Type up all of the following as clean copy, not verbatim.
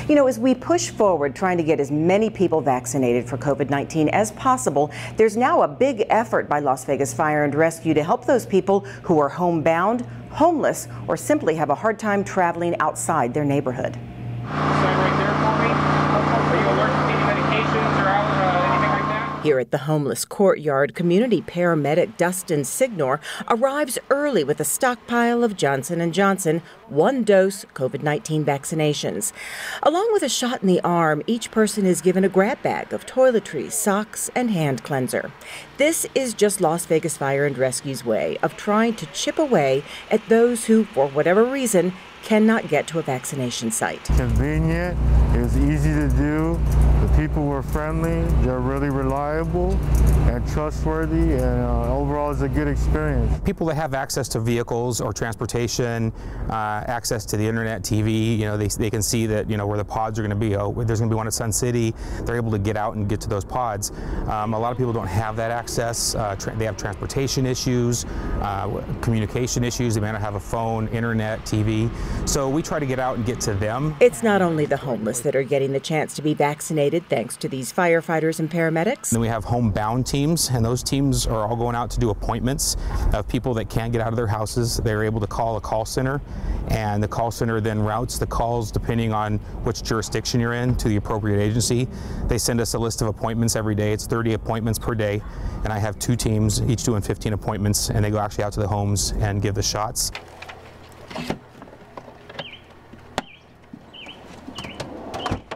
You know, as we push forward trying to get as many people vaccinated for COVID-19 as possible, there's now a big effort by Las Vegas Fire and Rescue to help those people who are homebound, homeless, or simply have a hard time traveling outside their neighborhood. Stand right there for me. Are you allergic to any medications or anything like that? Here at the homeless courtyard, community paramedic Dustin Signor arrives early with a stockpile of Johnson & Johnson one-dose COVID-19 vaccinations. Along with a shot in the arm, each person is given a grab bag of toiletries, socks, and hand cleanser. This is just Las Vegas Fire and Rescue's way of trying to chip away at those who, for whatever reason, cannot get to a vaccination site. Convenient, it's easy to do, the people were friendly, they're really reliable and trustworthy, and overall it's a good experience. People that have access to vehicles or transportation, access to the internet, TV, they can see that, where the pods are going to be. Oh, there's going to be one at Sun City. They're able to get out and get to those pods. A lot of people don't have that access. They have transportation issues, communication issues. They may not have a phone, internet, TV. So we try to get out and get to them. It's not only the homeless that are getting the chance to be vaccinated thanks to these firefighters and paramedics. Then we have homebound teams, and those teams are all going out to do appointments of people that can't get out of their houses. They're able to call a call center, and the call center then routes the calls depending on which jurisdiction you're in to the appropriate agency. They send us a list of appointments every day. It's 30 appointments per day, and I have 2 teams, each doing 15 appointments, and they go actually out to the homes and give the shots.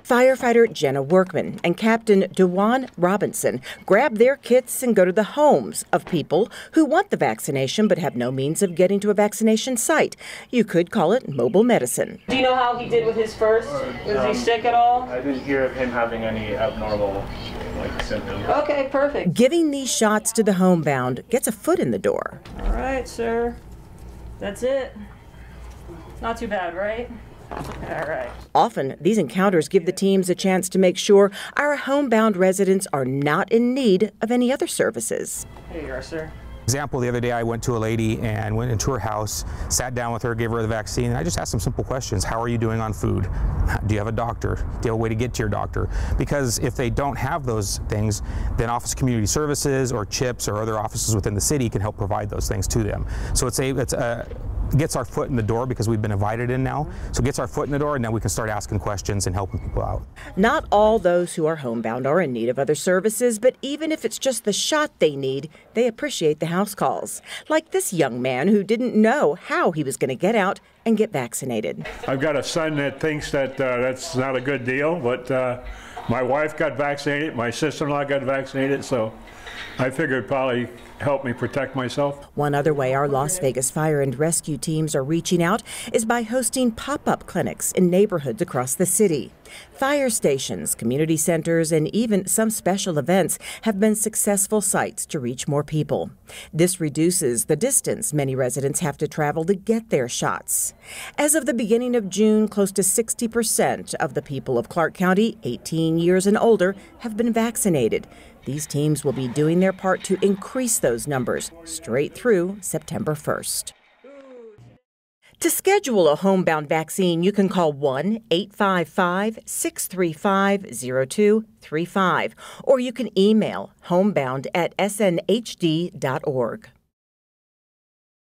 Firefighter Jenna Workman and Captain Dewan Robinson grab their kits and go to the homes of people who want the vaccination but have no means of getting to a vaccination site. You could call it mobile medicine. Do you know how he did with his first? Was he sick at all? I didn't hear of him having any abnormal symptoms. Okay, perfect. Giving these shots to the homebound gets a foot in the door. All right, sir. That's it. Not too bad, right? All right. Often, these encounters give the teams a chance to make sure our homebound residents are not in need of any other services. Here you are, sir. Example, the other day I went to a lady and went into her house, sat down with her, gave her the vaccine, and I just asked some simple questions. How are you doing on food? Do you have a doctor? Do you have a way to get to your doctor? Because if they don't have those things, then Office of Community Services or CHIPS or other offices within the city can help provide those things to them. So it gets our foot in the door because we've been invited in now. So it gets our foot in the door, and then we can start asking questions and helping people out. Not all those who are homebound are in need of other services, but even if it's just the shot they need, they appreciate the house calls. Like this young man who didn't know how he was going to get out and get vaccinated. I've got a son that thinks that that's not a good deal, but my wife got vaccinated, my sister-in-law got vaccinated, so I figured it'd probably help me protect myself. One other way our Las Vegas Fire and Rescue teams are reaching out is by hosting pop-up clinics in neighborhoods across the city. Fire stations, community centers, and even some special events have been successful sites to reach more people. This reduces the distance many residents have to travel to get their shots. As of the beginning of June, close to 60% of the people of Clark County, 18 years and older, have been vaccinated. These teams will be doing their part to increase those numbers straight through September 1st. To schedule a homebound vaccine, you can call 1-855-635-0235, or you can email homebound@snhd.org.